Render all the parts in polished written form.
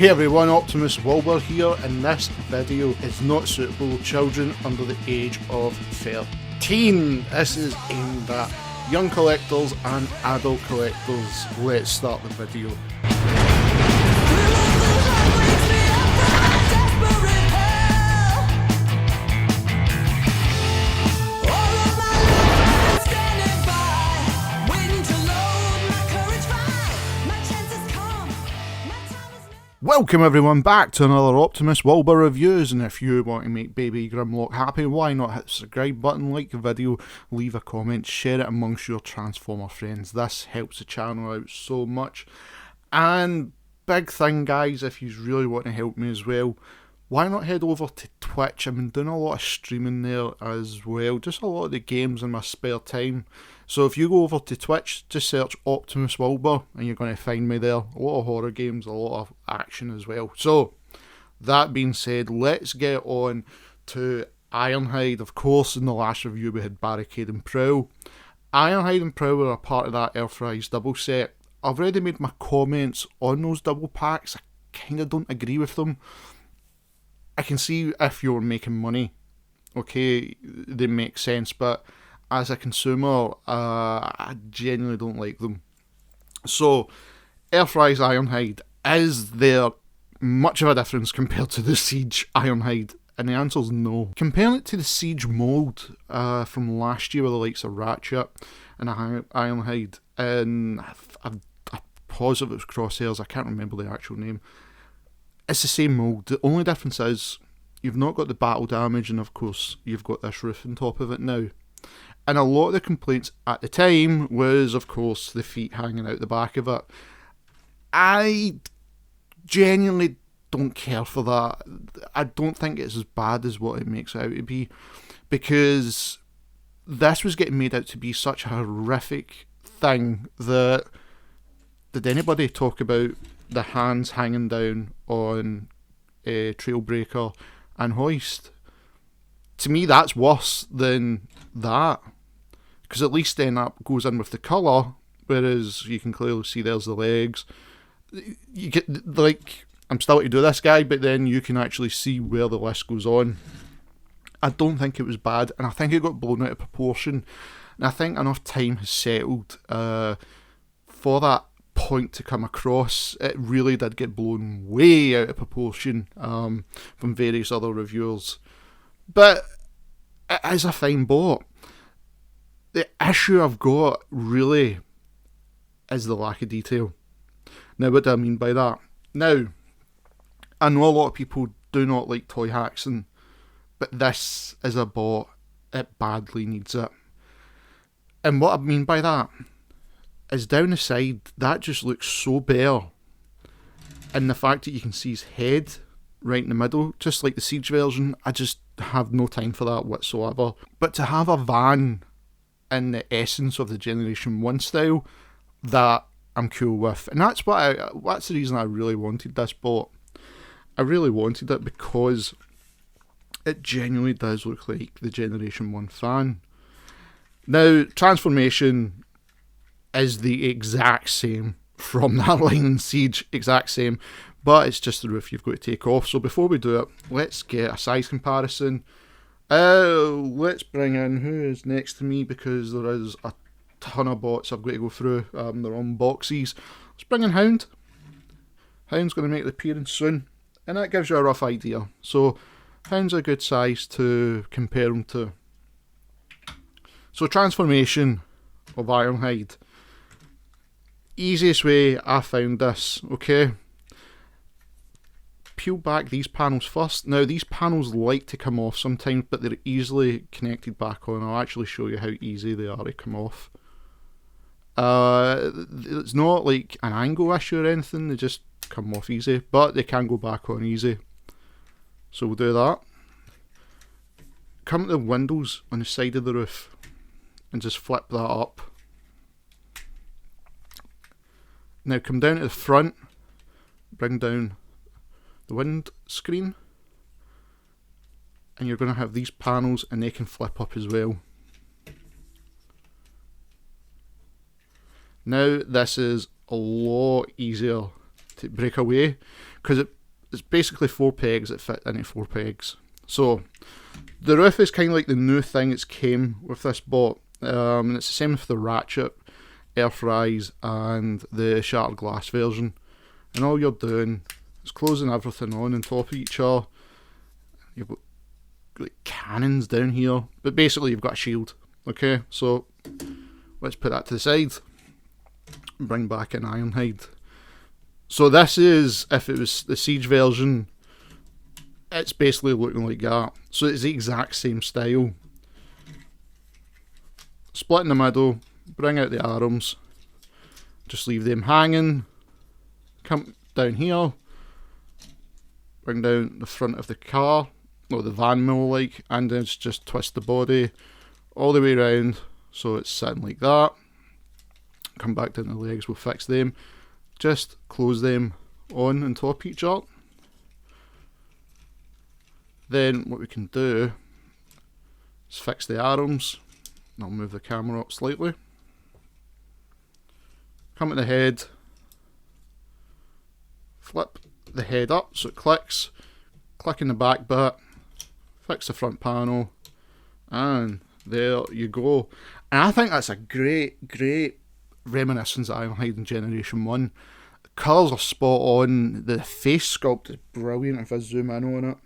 Hey everyone, Optimus Wilbur here, and this video is not suitable for children under the age of 13. This is aimed at young collectors and adult collectors. Let's start the video. Welcome everyone back to another Optimus Wilbur reviews, and if you want to make baby Grimlock happy, why not hit the subscribe button, like the video, leave a comment, share it amongst your Transformer friends. This helps the channel out so much. And big thing guys, if you really want to help me as well, why not head over to Twitch? I've been doing a lot of streaming there as well, just a lot of the games in my spare time. So if you go over to Twitch, just search Optimus Wilbur and you're going to find me there. A lot of horror games, a lot of action as well. So, that being said, let's get on to Ironhide. Of course, in the last review we had Barricade and Prowl. Ironhide and Prowl are a part of that Earthrise double set. I've already made my comments on those double packs. I kind of don't agree with them. I can see if you're making money, okay, they make sense, but as a consumer, I genuinely don't like them. So, Earthrise Ironhide, is there much of a difference compared to the Siege Ironhide? And the answer is no. Comparing it to the Siege mould from last year with the likes of Ratchet and Ironhide, and I'm positive it was Crosshairs, I can't remember the actual name. It's the same mould. The only difference is you've not got the battle damage, and of course you've got this roof on top of it now. And a lot of the complaints at the time was, of course, the feet hanging out the back of it. I genuinely don't care for that. I don't think it's as bad as what it makes it out to be, because this was getting made out to be such a horrific thing that did anybody talk about the hands hanging down on Trailbreaker and Hoist? To me, that's worse than that, because at least then that goes in with the colour, whereas you can clearly see there's the legs. You get, like, I'm still to do this guy, but then you can actually see where the list goes on. I don't think it was bad, and I think it got blown out of proportion, and I think enough time has settled for that point to come across. It really did get blown way out of proportion from various other reviewers, but it is a fine bot. The issue I've got really is the lack of detail. Now, what do I mean by that? Now, I know a lot of people do not like toy haxing, but this is a bot. It badly needs it. And what I mean by that is down the side, that just looks so bare. And the fact that you can see his head right in the middle, just like the Siege version, I just have no time for that whatsoever. But to have a van in the essence of the Generation 1 style, that I'm cool with. And that's that's the reason I really wanted this bot. I really wanted it because it genuinely does look like the Generation 1 fan. Now, transformation is the exact same from that line in Siege, exact same, but it's just the roof you've got to take off. So before we do it, let's get a size comparison. Let's bring in who is next to me, because there is a ton of bots I've got to go through. They're on boxes. Let's bring in Hound. Hound's going to make the appearance soon, and that gives you a rough idea. So Hound's a good size to compare him to. So transformation of Ironhide. Easiest way I found this, okay? Peel back these panels first. Now, these panels like to come off sometimes, but they're easily connected back on. I'll actually show you how easy they are to come off. It's not like an angle issue or anything, they just come off easy, but they can go back on easy. So we'll do that. Come to the windows on the side of the roof and just flip that up. Now come down to the front, bring down the wind screen, and you're going to have these panels, and they can flip up as well. Now this is a lot easier to break away, because it's basically 4 pegs that fit into 4 pegs. So the roof is kind of like the new thing that's came with this bot, and it's the same with the Ratchet, Earthrise and the Shattered Glass version. And all you're doing is closing everything on top of each other. You've got like cannons down here, but basically you've got a shield. Okay, so let's put that to the side and bring back an Ironhide. So this is, if it was the Siege version, it's basically looking like that. So it's the exact same style. Split in the middle, bring out the arms, just leave them hanging, come down here, bring down the front of the car, or the van more like, and then just twist the body all the way around so it's sitting like that. Come back down the legs, we'll fix them, just close them on top of each other. Then what we can do is fix the arms. I'll move the camera up slightly. Come at the head, flip the head up so it clicks, click in the back bit, fix the front panel, and there you go. And I think that's a great reminiscence of Ironhide in Generation 1. The colours are spot on, the face sculpt is brilliant if I zoom in on it.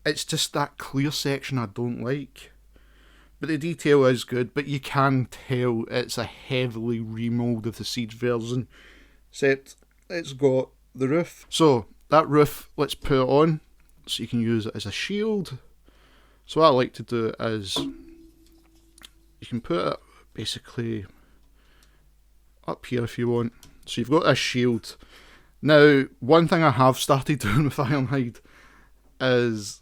It's just that clear section I don't like. But the detail is good, but you can tell it's a heavily remold of the Siege version, except it's got the roof. So that roof, let's put it on so you can use it as a shield. So what I like to do is you can put it basically up here if you want. So you've got a shield. Now, one thing I have started doing with Ironhide is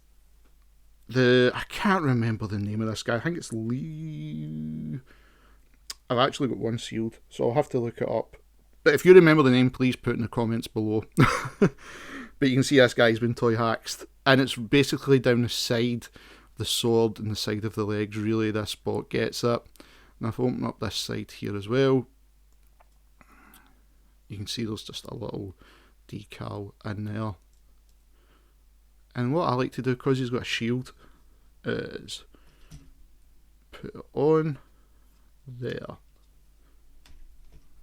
I can't remember the name of this guy. I think it's Lee. I've actually got one sealed, so I'll have to look it up. But if you remember the name, please put in the comments below. But you can see this guy's been toy hacked, and it's basically down the side, the sword and the side of the legs. Really, this spot gets it. And if I open up this side here as well, you can see there's just a little decal in there. And what I like to do, because he's got a shield, is put it on there.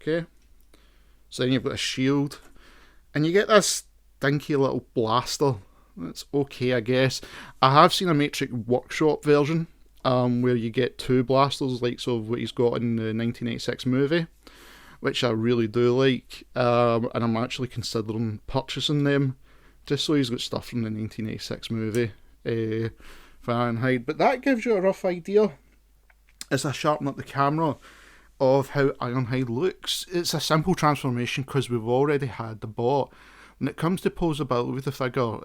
Okay, so then you've got a shield, and you get this dinky little blaster. That's okay, I guess. I have seen a Matrix Workshop version, where you get 2 blasters, like sort of what he's got in the 1986 movie, which I really do like, and I'm actually considering purchasing them, just so he's got stuff from the 1986 movie for Ironhide. But that gives you a rough idea, as I sharpen up the camera, of how Ironhide looks. It's a simple transformation because we've already had the bot. When it comes to posability with the figure,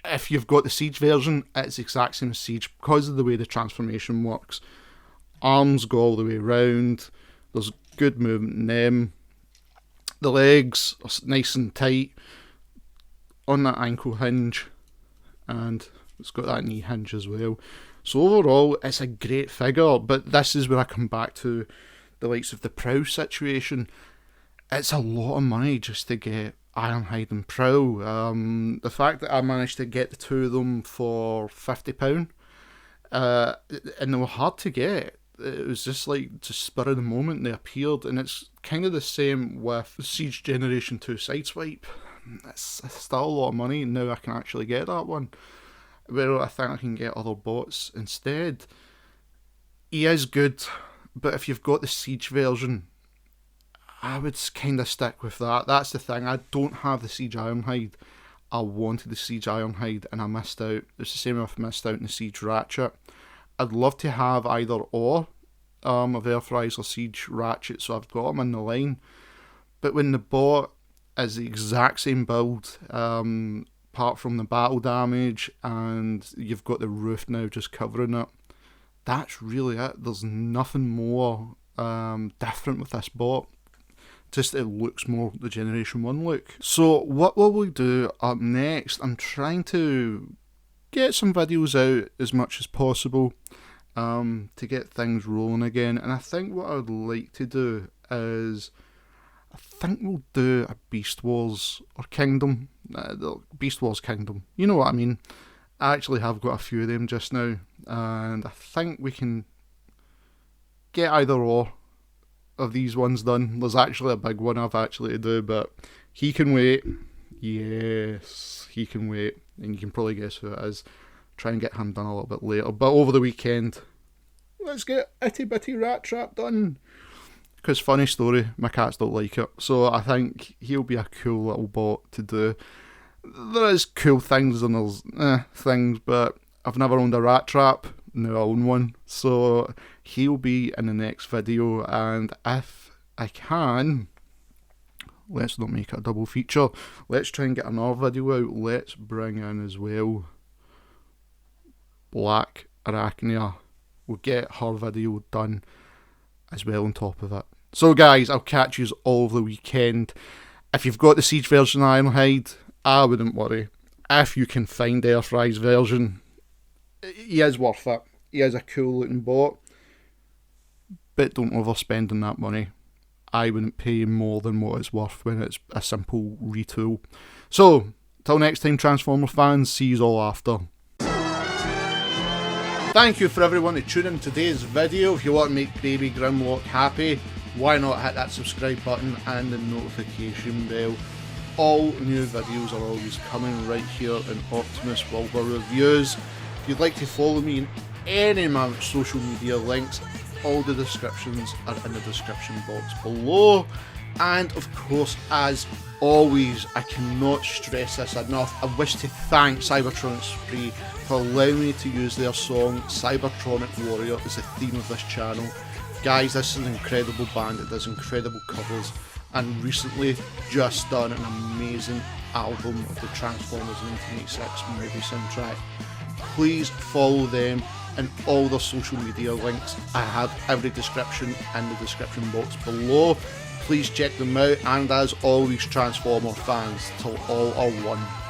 if you've got the Siege version, it's the exact same as Siege because of the way the transformation works. Arms go all the way around, there's good movement in them, the legs are nice and tight on that ankle hinge, and it's got that knee hinge as well. So overall, it's a great figure, but this is where I come back to the likes of the Prow situation. It's a lot of money just to get Ironhide and Prow. The fact that I managed to get the 2 of them for £50, and they were hard to get. It was just like, just spur of the moment they appeared, and it's kind of the same with Siege Generation 2 Sideswipe. It's still a lot of money, and now I can actually get that one. Where I think I can get other bots instead. He is good, but if you've got the Siege version, I would kind of stick with that. That's the thing, I don't have the Siege Ironhide. I wanted the Siege Ironhide and I missed out. It's the same if I missed out on the Siege Ratchet. I'd love to have either or of Earthrise or Siege Ratchet, so I've got them in the line. But when the bot is the exact same build, apart from the battle damage, and you've got the roof now just covering it, that's really it. There's nothing more different with this bot. Just it looks more the Generation 1 look. So what will we do up next? I'm trying to get some videos out as much as possible to get things rolling again. And I think what I would like to do is I think we'll do a Beast Wars or Kingdom. Beast Wars Kingdom. You know what I mean. I actually have got a few of them just now, and I think we can get either or of these ones done. There's actually a big one I've actually to do, but he can wait. Yes, he can wait, and you can probably guess who it is. Try and get him done a little bit later, but over the weekend, let's get Itty Bitty Rat Trap done. Because funny story, my cats don't like it, so I think he'll be a cool little bot to do. There is cool things and there's things, but I've never owned a rat trap. Now I own one, so he'll be in the next video. And if I can, let's not make it a double feature. Let's try and get another video out. Let's bring in as well Black Arachnia. We'll get her video done as well on top of it. So guys, I'll catch you all over the weekend. If you've got the Siege version of Ironhide, I wouldn't worry. If you can find the Earthrise version, he is worth it. He is a cool looking bot. But don't overspend on that money. I wouldn't pay more than what it's worth when it's a simple retool. So, till next time Transformer fans, see you all after. Thank you for everyone to tune in today's video. If you want to make Baby Grimlock happy, why not hit that subscribe button and the notification bell. All new videos are always coming right here in Optimus Wilbur Reviews. If you'd like to follow me in any of my social media links, all the descriptions are in the description box below. And of course, as always, I cannot stress this enough, I wish to thank Cybertronic Spree for allowing me to use their song Cybertronic Warrior as the theme of this channel. Guys, this is an incredible band, it does incredible covers, and recently just done an amazing album of the Transformers 1986 movie soundtrack. Please follow them and all their social media links. I have every description in the description box below. Please check them out, and as always, Transformer fans, till all are one.